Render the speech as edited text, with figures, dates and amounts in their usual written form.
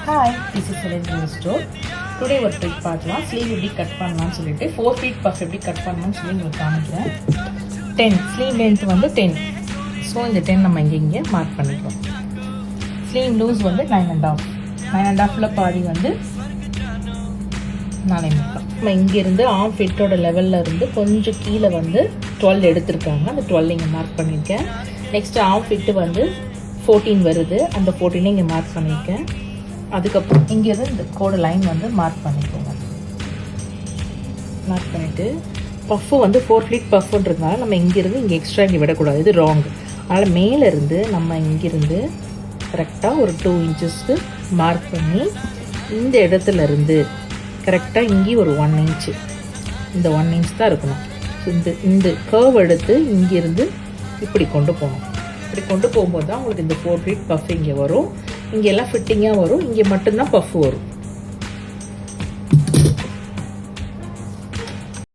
Hi, this is Selene Store. Today ஒரு trick பார்க்கலாம். Sleeve எப்படி கட் பண்ணலாம்னு சொல்லிட்டு 4 feet puff எப்படி கட் பண்ணலாம்னு சொல்லி உங்களுக்கு காமிக்கிறேன். 10 ஸ்லீவ் லென்த் வந்து 10. ஸோ இந்த 10 நம்ம இங்கே மார்க் பண்ணிக்கிறோம். ஸ்லீவ் லூஸ் வந்து 9.5. 9.5ல பாதி வந்து 4.5. நம்ம இங்கேருந்து ஆர்ம் ஃபிட்டோட லெவலில் இருந்து கொஞ்சம் கீழே வந்து 12 எடுத்திருக்காங்க. அந்த 12 இங்கே மார்க் பண்ணியிருக்கேன். நெக்ஸ்ட் ஆர்ம் ஃபிட்டு வந்து 14 வருது. அந்த 14 இங்கே மார்க் பண்ணியிருக்கேன். அதுக்கப்புறம் இங்கேருந்து இந்த கோடு லைன் வந்து மார்க் பண்ணிக்கோங்க. மார்க் பண்ணிவிட்டு பஃப்பு வந்து 4 feet பஃப்புன்றதுனால நம்ம இங்கேருந்து இங்கே எக்ஸ்ட்ரா இங்கே விடக்கூடாது, இது ராங். அதனால் மேலேருந்து நம்ம இங்கேருந்து கரெக்டாக ஒரு 2 inches மார்க் பண்ணி இந்த இடத்துலேருந்து கரெக்டாக இங்கேயும் ஒரு 1 inch, இந்த 1 inch தான் இருக்கணும். ஸோ இந்த கர்வ் எடுத்து இங்கேருந்து இப்படி கொண்டு போகணும். இப்படி கொண்டு போகும்போது தான் உங்களுக்கு இந்த 4 feet பஃப் இங்கே வரும். இங்கே எல்லாம் ஃபிட்டிங்காக வரும். இங்கே மட்டும்தான் பஃப் வரும்.